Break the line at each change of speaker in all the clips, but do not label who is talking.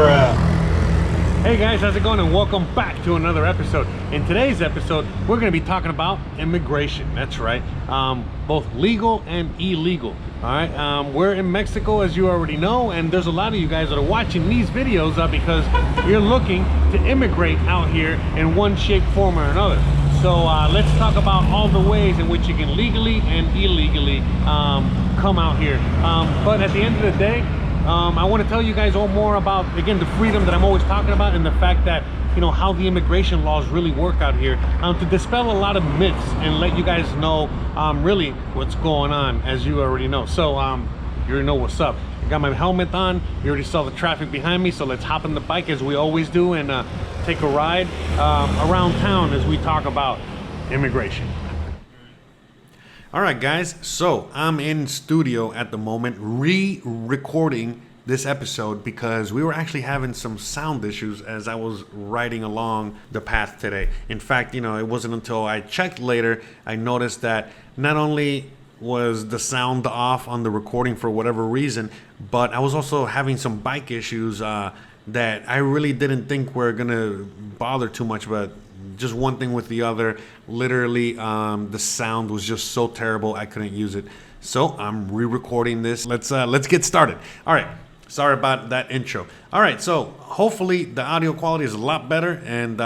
Hey guys, how's it going, and welcome back to another episode. In today's episode, we're going to be talking about immigration. That's right, both legal and illegal. All right, we're in Mexico, as you already know, and there's a lot of you guys that are watching these videos because you're looking to immigrate out here in one shape, form, or another. So let's talk about all the ways in which you can legally and illegally come out here. But at the end of the day, I want to tell you guys all more about, again, the freedom that I'm always talking about, and the fact that, you know, how the immigration laws really work out here, to dispel a lot of myths and let you guys know really what's going on, as you already know. So you already know what's up. I got my helmet on. You already saw the traffic behind me, so let's hop on the bike as we always do and take a ride around town as we talk about immigration. All right, guys, so I'm in studio at the moment re-recording this episode because we were actually having some sound issues as I was riding along the path today. In fact, you know, it wasn't until I checked later I noticed that not only was the sound off on the recording for whatever reason, but I was also having some bike issues that I really didn't think were gonna bother too much, but just one thing with the other, literally the sound was just so terrible I couldn't use it. So I'm re-recording this. Let's get started. All right, sorry about that intro. All right, so hopefully the audio quality is a lot better, and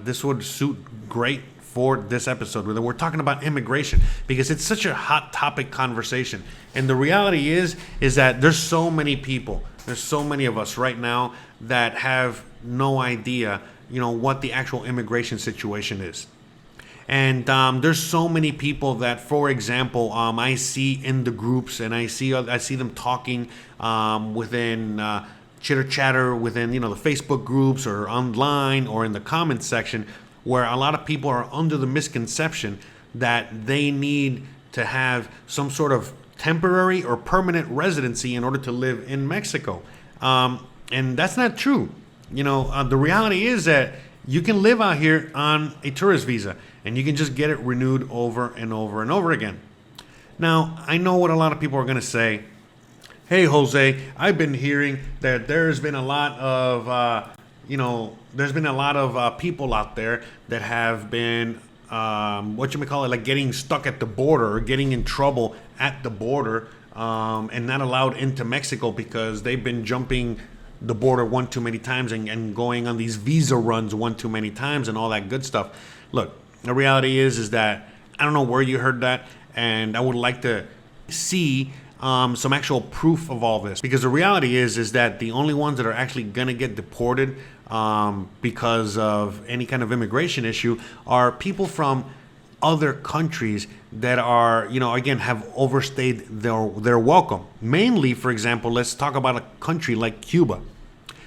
this would suit great for this episode. We're talking about immigration because it's such a hot topic conversation. And the reality is that there's so many people, there's so many of us right now that have no idea, you know, what the actual immigration situation is. And there's so many people that, for example, I see in the groups, and I see them talking within chitter chatter within, you know, the Facebook groups or online or in the comments section, where a lot of people are under the misconception that they need to have some sort of temporary or permanent residency in order to live in Mexico. And that's not true. You know, the reality is that you can live out here on a tourist visa, and you can just get it renewed over and over and over again. Now, I know what a lot of people are going to say. Hey, Jose, I've been hearing that there's been a lot of, people out there that have been, like getting stuck at the border or getting in trouble at the border and not allowed into Mexico because they've been jumping the border one too many times and going on these visa runs one too many times and all that good stuff. Look, the reality is that I don't know where you heard that, and I would like to see some actual proof of all this, because the reality is that the only ones that are actually gonna get deported because of any kind of immigration issue are people from other countries that are, you know, again, have overstayed their welcome. Mainly, for example, let's talk about a country like Cuba.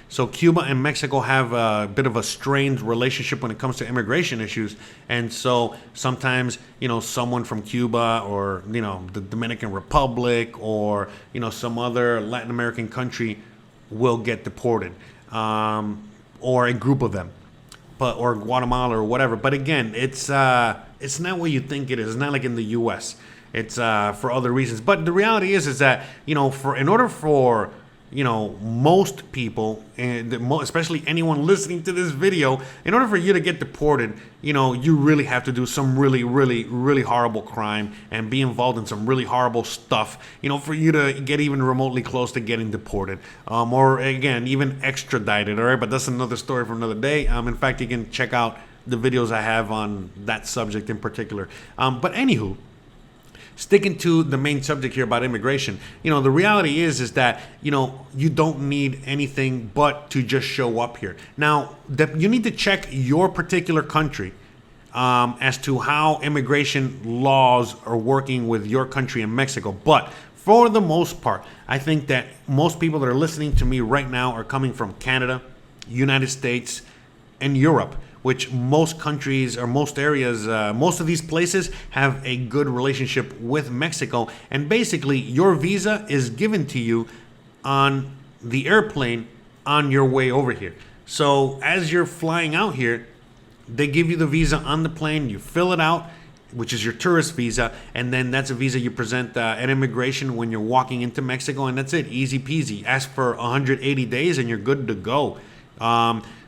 So Cuba and Mexico have a bit of a strained relationship when it comes to immigration issues. And so sometimes, you know, someone from Cuba or, you know, the Dominican Republic or, you know, some other Latin American country will get deported, or a group of them, or Guatemala or whatever. But again, it's not what you think it is. It's not like in the U.S. It's for other reasons. But the reality is that, you know, in order for, you know, most people, and especially anyone listening to this video, in order for you to get deported, you know, you really have to do some really, really, really horrible crime and be involved in some really horrible stuff, you know, for you to get even remotely close to getting deported, or again, even extradited. All right, but that's another story for another day. In fact, you can check out the videos I have on that subject in particular. But anywho, sticking to the main subject here about immigration, you know, the reality is that, you know, you don't need anything but to just show up here. Now, you need to check your particular country as to how immigration laws are working with your country in Mexico. But for the most part, I think that most people that are listening to me right now are coming from Canada, United States, and Europe, which most countries or most areas, most of these places have a good relationship with Mexico. And basically, your visa is given to you on the airplane on your way over here. So as you're flying out here, they give you the visa on the plane, you fill it out, which is your tourist visa, and then that's a visa you present at immigration when you're walking into Mexico, and that's it, easy peasy. Ask for 180 days and you're good to go.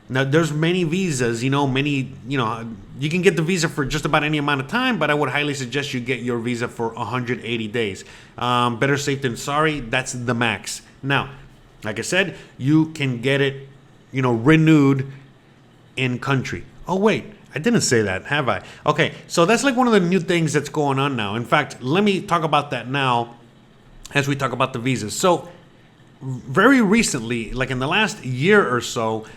Now there's many visas, you can get the visa for just about any amount of time, but I would highly suggest you get your visa for 180 days. Better safe than sorry, that's the max. Now, like I said, you can get it, renewed in country. Oh wait, I didn't say that, have I? Okay, so that's like one of the new things that's going on now. In fact, let me talk about that now as we talk about the visas. So very recently, like in the last year or so,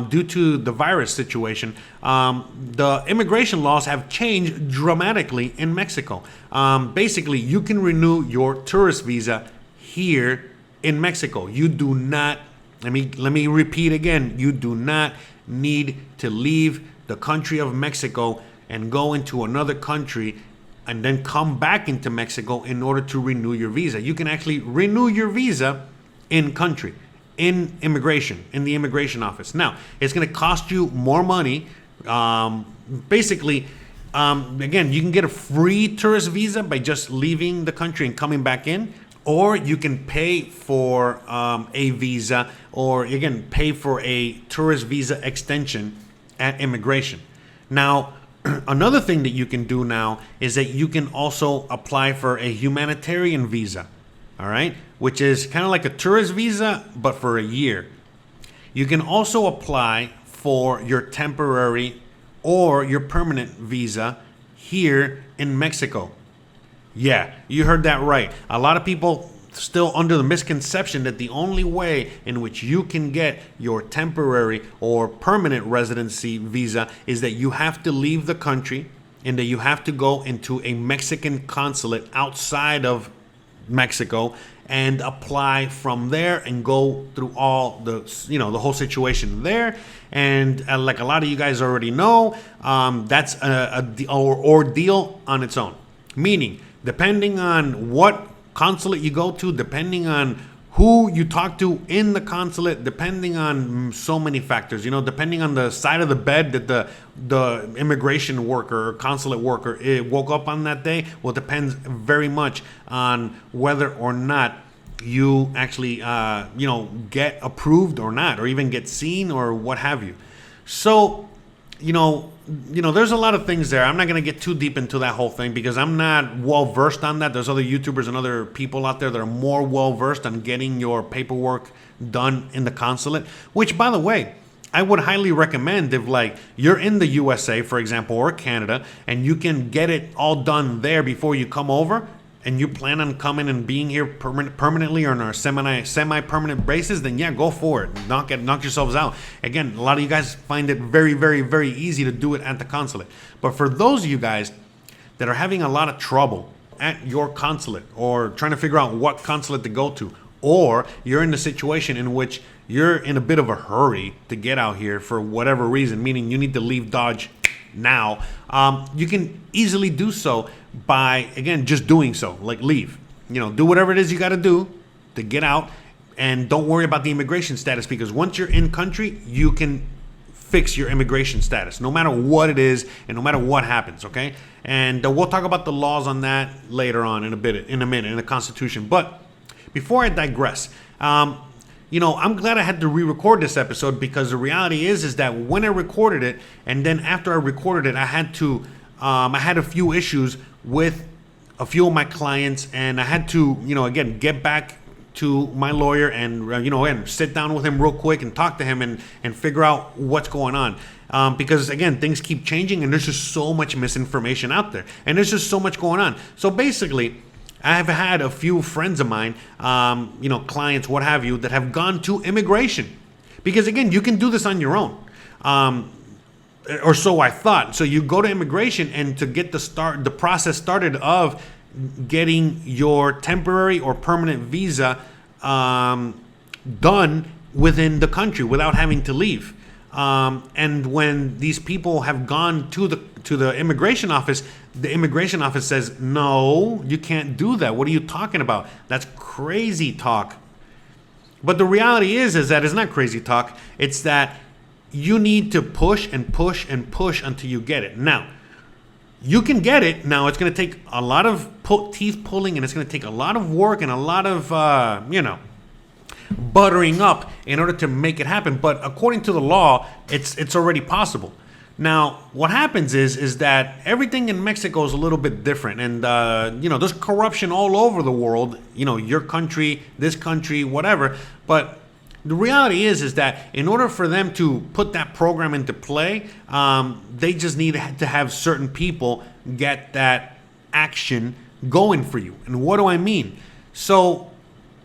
due to the virus situation, the immigration laws have changed dramatically in Mexico. Basically, you can renew your tourist visa here in Mexico. You do not, let me repeat again, you do not need to leave the country of Mexico and go into another country and then come back into Mexico in order to renew your visa. You can actually renew your visa in country, in immigration, in the immigration office. Now, it's going to cost you more money. Basically, again, you can get a free tourist visa by just leaving the country and coming back in, or you can pay for a visa, or again, pay for a tourist visa extension at immigration. Now, another thing that you can do now is that you can also apply for a humanitarian visa. All right, which is kind of like a tourist visa, but for a year. You can also apply for your temporary or your permanent visa here in Mexico. Yeah, you heard that right. A lot of people still under the misconception that the only way in which you can get your temporary or permanent residency visa is that you have to leave the country and that you have to go into a Mexican consulate outside of Mexico and apply from there and go through all the the whole situation there. And like a lot of you guys already know, that's an ordeal on its own. Meaning, depending on what consulate you go to, depending on who you talk to in the consulate, depending on so many factors, depending on the side of the bed that the immigration worker or consulate worker woke up on that day, well, it depends very much on whether or not you actually, get approved or not, or even get seen or what have you. So, there's a lot of things there. I'm not going to get too deep into that whole thing because I'm not well versed on that. There's other YouTubers and other people out there that are more well versed on getting your paperwork done in the consulate, which, by the way, I would highly recommend if you're in the USA, for example, or Canada, and you can get it all done there before you come over, and you plan on coming and being here permanently or on a semi-permanent basis, then yeah, go for it. Knock yourselves out. Again, a lot of you guys find it very, very, very easy to do it at the consulate. But for those of you guys that are having a lot of trouble at your consulate or trying to figure out what consulate to go to, or you're in the situation in which you're in a bit of a hurry to get out here for whatever reason, meaning you need to leave Dodge now, you can easily do so by, again, just doing so. Leave, do whatever it is you got to do to get out, and don't worry about the immigration status, because once you're in country, you can fix your immigration status no matter what it is and no matter what happens. Okay, and we'll talk about the laws on that later on in a minute in the Constitution. But before I digress, I'm glad I had to re-record this episode, because the reality is that when I recorded it, and then after I recorded it, I had a few issues with a few of my clients, and I had to, again, get back to my lawyer and, and sit down with him real quick and talk to him and figure out what's going on. Because again, things keep changing and there's just so much misinformation out there and there's just so much going on. So basically, I have had a few friends of mine, clients, what have you, that have gone to immigration. Because again, you can do this on your own. Or so I thought. So you go to immigration, and to get the process started of getting your temporary or permanent visa done within the country without having to leave. And when these people have gone to the immigration office, the immigration office says, no, you can't do that. What are you talking about? That's crazy talk. But the reality is that it's not crazy talk. It's that you need to push and push and push until you get it. Now, you can get it. Now, it's going to take a lot of teeth pulling, and it's going to take a lot of work and a lot of, buttering up in order to make it happen. But according to the law, it's already possible. Now, what happens is that everything in Mexico is a little bit different. And, there's corruption all over the world, your country, this country, whatever. But the reality is that in order for them to put that program into play, they just need to have certain people get that action going for you. And what do I mean? So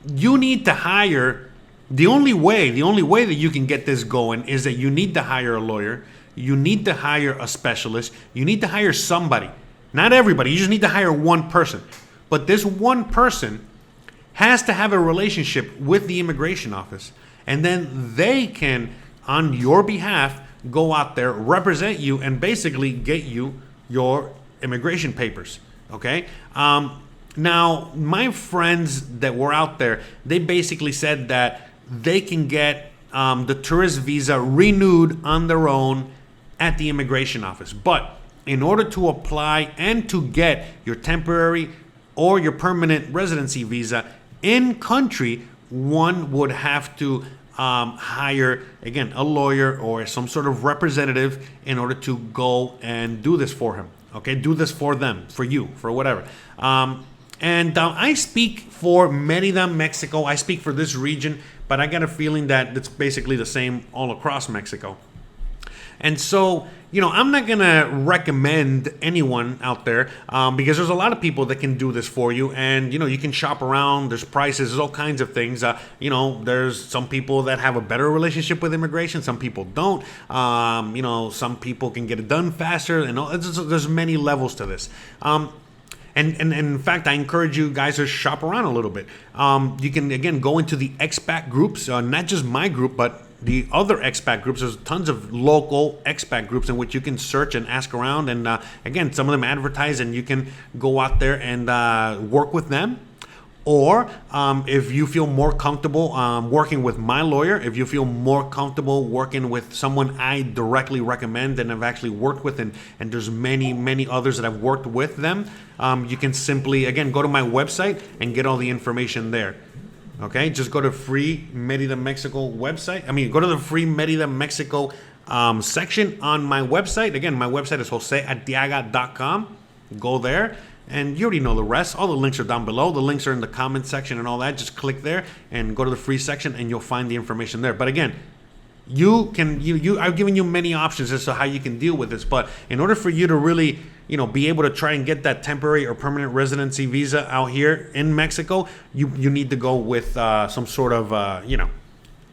you need to hire, the only way that you can get this going is that you need to hire a lawyer, you need to hire a specialist, you need to hire somebody. Not everybody, you just need to hire one person. But this one person has to have a relationship with the immigration office. And then they can, on your behalf, go out there, represent you, and basically get you your immigration papers, okay? Now, my friends that were out there, they basically said that they can get the tourist visa renewed on their own at the immigration office. But in order to apply and to get your temporary or your permanent residency visa in country, one would have to hire, again, a lawyer or some sort of representative in order to go and do this for him. Okay, do this for them, for you, for whatever. I speak for Merida, Mexico. I speak for this region, but I got a feeling that it's basically the same all across Mexico. And so, I'm not going to recommend anyone out there because there's a lot of people that can do this for you. And, you can shop around. There's prices. There's all kinds of things. There's some people that have a better relationship with immigration. Some people don't. Some people can get it done faster. And there's many levels to this. And in fact, I encourage you guys to shop around a little bit. You can, again, go into the expat groups, not just my group, but the other expat groups. There's tons of local expat groups in which you can search and ask around. And again, some of them advertise, and you can go out there and work with them. Or if you feel more comfortable working with my lawyer, if you feel more comfortable working with someone I directly recommend and have actually worked with, and there's many, many others that I've worked with them, you can simply, again, go to my website and get all the information there. Okay, just go to Free Merida Mexico website. Go to the Free Merida Mexico section on my website. Again, my website is josearteaga.com. Go there. And you already know the rest. All the links are down below. The links are in the comment section and all that. Just click there and go to the free section, and you'll find the information there. But again, I've given you many options as to how you can deal with this. But in order for you to really, be able to try and get that temporary or permanent residency visa out here in Mexico, you need to go with some sort of,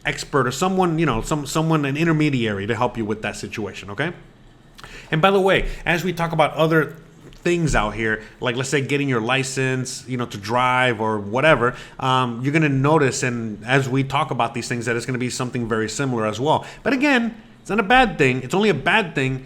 expert or someone, someone, an intermediary to help you with that situation. Okay. And by the way, as we talk about other things out here, like let's say getting your license, to drive or whatever, you're going to notice, and as we talk about these things, that it's going to be something very similar as well. But again, it's not a bad thing. It's only a bad thing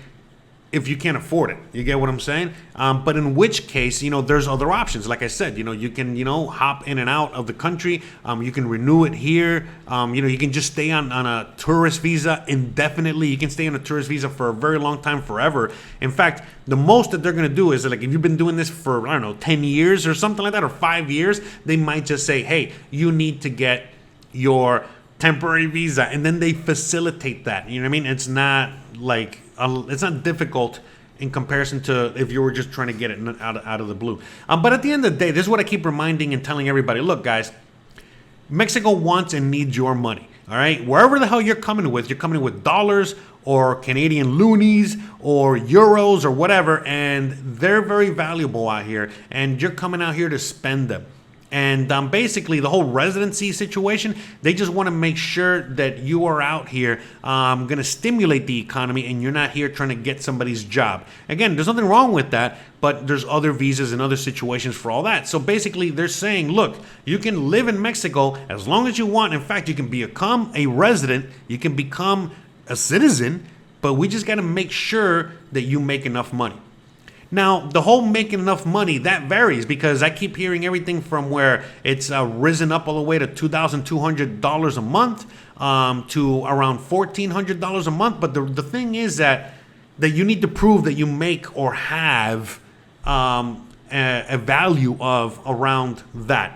if you can't afford it. You get what I'm saying? But in which case, there's other options. Like I said, you can, hop in and out of the country. You can renew it here. You can just stay on a tourist visa indefinitely. You can stay on a tourist visa for a very long time, forever. In fact, the most that they're going to do is, like, if you've been doing this for, 10 years or something like that, or 5 years, they might just say, hey, you need to get your temporary visa, and then they facilitate that. You know what I mean? It's not like, it's not difficult in comparison to if you were just trying to get it out of the blue. But at the end of the day, this is what I keep reminding and telling everybody. Look, guys, Mexico wants and needs your money. All right, wherever the hell you're coming with dollars or Canadian loonies or euros or whatever, and they're very valuable out here, and you're coming out here to spend them. And basically, the whole residency situation, they just want to make sure that you are out here going to stimulate the economy, and you're not here trying to get somebody's job. Again, there's nothing wrong with that, but there's other visas and other situations for all that. So basically, they're saying, look, you can live in Mexico as long as you want. In fact, you can become a resident, you can become a citizen, but we just got to make sure that you make enough money. Now, the whole making enough money, that varies, because I keep hearing everything from where it's risen up all the way to $2,200 a month to around $1,400 a month. But the thing is that that you need to prove that you make or have a value of around that.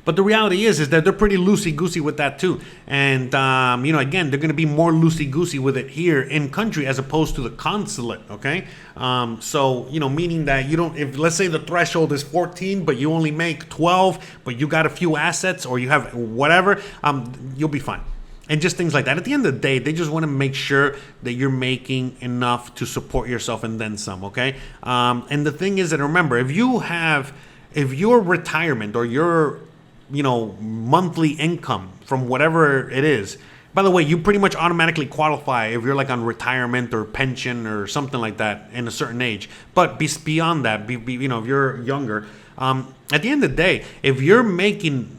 But the reality is that they're pretty loosey-goosey with that too. And, again, they're going to be more loosey-goosey with it here in country as opposed to the consulate, okay? Meaning that you don't, if let's say the threshold is 14, but you only make 12, but you got a few assets or you have whatever, you'll be fine. And just things like that. At the end of the day, they just want to make sure that you're making enough to support yourself and then some, okay? And the thing is that, remember, if your retirement or your monthly income from whatever it is, by the way, you pretty much automatically qualify if you're like on retirement or pension or something like that in a certain age. But beyond that, if you're younger, at the end of the day, if you're making,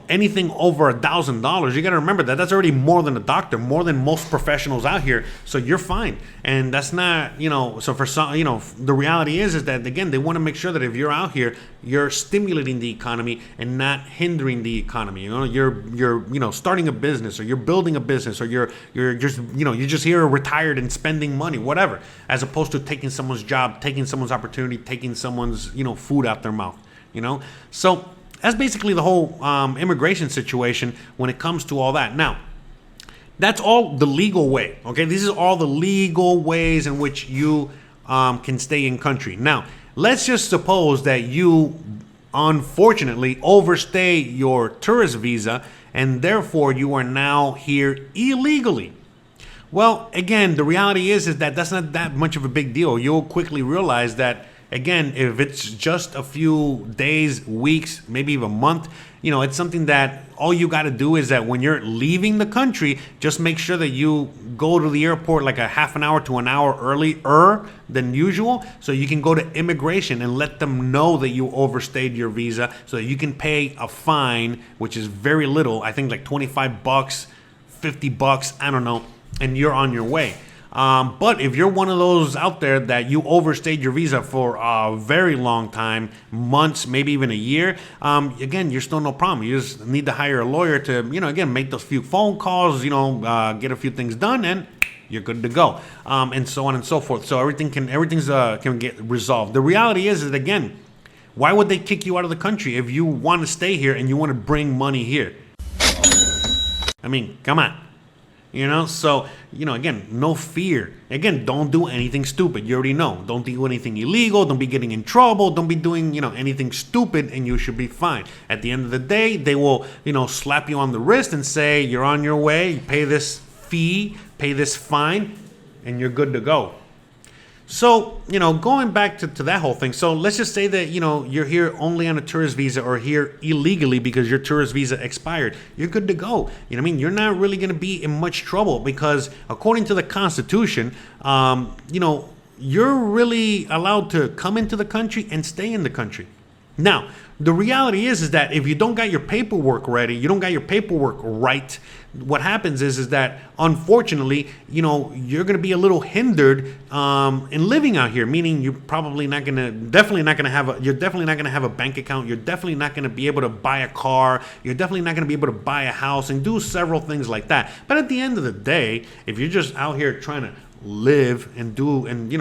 anything over $1,000, you got to remember that that's already more than a doctor, more than most professionals out here. So you're fine. And that's not, so for some, the reality is that, again, they want to make sure that if you're out here, you're stimulating the economy and not hindering the economy. You're starting a business, or you're building a business, or you're just here retired and spending money, whatever, as opposed to taking someone's job, taking someone's opportunity, taking someone's, food out their mouth. So that's basically the whole immigration situation when it comes to all that. Now, that's all the legal way, okay? These are all the legal ways in which you can stay in country. Now, let's just suppose that you unfortunately overstay your tourist visa and therefore you are now here illegally. Well, again, the reality is that that's not that much of a big deal. You'll quickly realize that, again, if it's just a few days, weeks, maybe even a month, it's something that all you got to do is that when you're leaving the country, just make sure that you go to the airport like a half an hour to an hour earlier than usual, so you can go to immigration and let them know that you overstayed your visa, so that you can pay a fine, which is very little, I think like $25, $50, I don't know, and you're on your way. But if you're one of those out there that you overstayed your visa for a very long time, months, maybe even a year, again, you're still no problem. You just need to hire a lawyer to, again, make those few phone calls, get a few things done, and you're good to go, and so on and so forth. So everything can get resolved. The reality is that, again, why would they kick you out of the country if you want to stay here and you want to bring money here? I mean, come on. So, again, no fear. Again, don't do anything stupid. You already know. Don't do anything illegal. Don't be getting in trouble. Don't be doing, anything stupid, and you should be fine. At the end of the day, they will, slap you on the wrist and say, you're on your way. You pay this fee, pay this fine, and you're good to go. So, going back to that whole thing. So let's just say that, you're here only on a tourist visa or here illegally because your tourist visa expired. You're good to go. You're not really going to be in much trouble because according to the Constitution, you're really allowed to come into the country and stay in the country. Now, the reality is that if you don't got your paperwork ready, you don't got your paperwork right, what happens is that unfortunately, you're going to be a little hindered in living out here, meaning you're probably definitely not going to have a bank account. You're definitely not going to be able to buy a car. You're definitely not going to be able to buy a house and do several things like that. But at the end of the day, if you're just out here trying to live and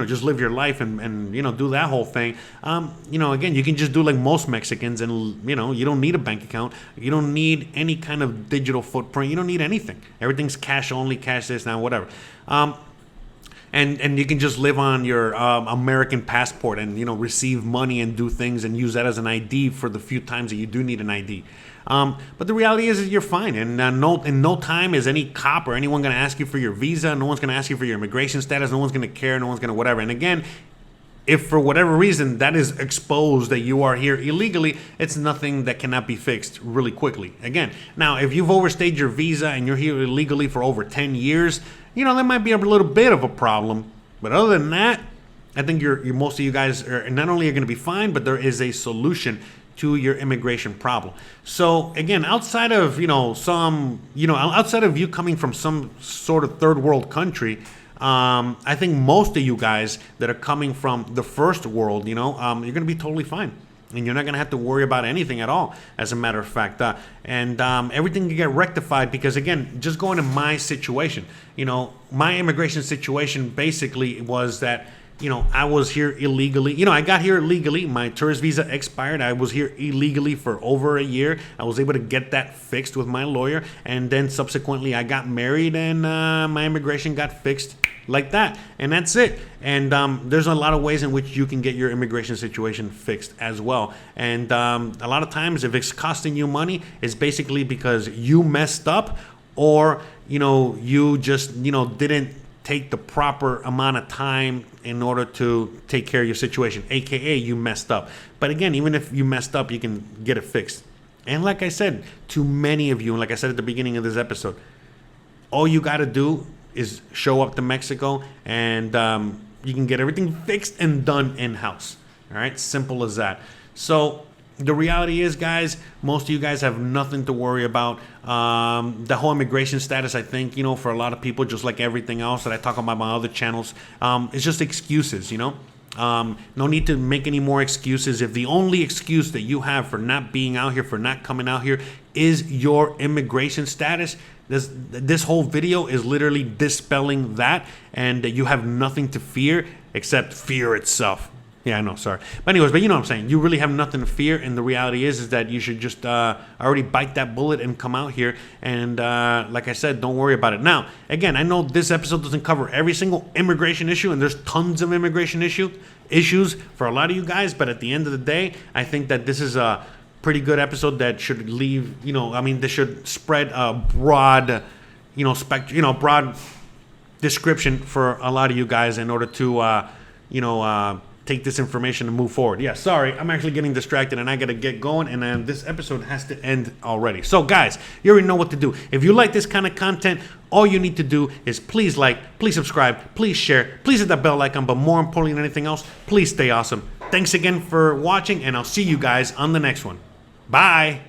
just live your life and do that whole thing, again, you can just do like most Mexicans, and you don't need a bank account, you don't need any kind of digital footprint, you don't need anything. Everything's cash only, cash this, now whatever, and you can just live on your American passport and receive money and do things and use that as an ID for the few times that you do need an ID. But the reality is that you're fine, and in no time is any cop or anyone going to ask you for your visa. No one's going to ask you for your immigration status. No one's going to care. No one's going to whatever. And again, if for whatever reason that is exposed that you are here illegally, it's nothing that cannot be fixed really quickly. Again, now if you've overstayed your visa and you're here illegally for over 10 years, that might be a little bit of a problem. But other than that, I think most of you guys are not only going to be fine, but there is a solution to your immigration problem. So again, outside of outside of you coming from some sort of third world country, I think most of you guys that are coming from the first world, you're going to be totally fine. and you're not going to have to worry about anything at all, as a matter of fact. And everything can get rectified because, again, just going to my situation, my immigration situation basically was that, I was here illegally. I got here legally. My tourist visa expired. I was here illegally for over a year. I was able to get that fixed with my lawyer. And then subsequently I got married and my immigration got fixed like that. And that's it. And there's a lot of ways in which you can get your immigration situation fixed as well. And a lot of times if it's costing you money, it's basically because you messed up or, you just, didn't take the proper amount of time in order to take care of your situation, aka you messed up. But again, even if you messed up, you can get it fixed. And like I said to many of you, and like I said at the beginning of this episode, all you got to do is show up to Mexico and you can get everything fixed and done in-house. All right, simple as that. So the reality is, guys, most of you guys have nothing to worry about. The whole immigration status, I think, for a lot of people, just like everything else that I talk about on my other channels, it's just excuses, no need to make any more excuses. If the only excuse that you have for not being out here, for not coming out here, is your immigration status, this whole video is literally dispelling that, and you have nothing to fear except fear itself. Yeah, I know, sorry. But anyways, but you know what I'm saying. You really have nothing to fear, and the reality is that you should just already bite that bullet and come out here. And like I said, don't worry about it. Now, again, I know this episode doesn't cover every single immigration issue, and there's tons of immigration issues for a lot of you guys. But at the end of the day, I think that this is a pretty good episode that should leave, this should spread a broad, broad description for a lot of you guys in order to, take this information and move forward. Yeah, sorry, I'm actually getting distracted and I gotta get going, and this episode has to end already. So guys, you already know what to do. If you like this kind of content, all you need to do is please like, please subscribe, please share, please hit that bell icon, but more importantly than anything else, please stay awesome. Thanks again for watching, and I'll see you guys on the next one. Bye.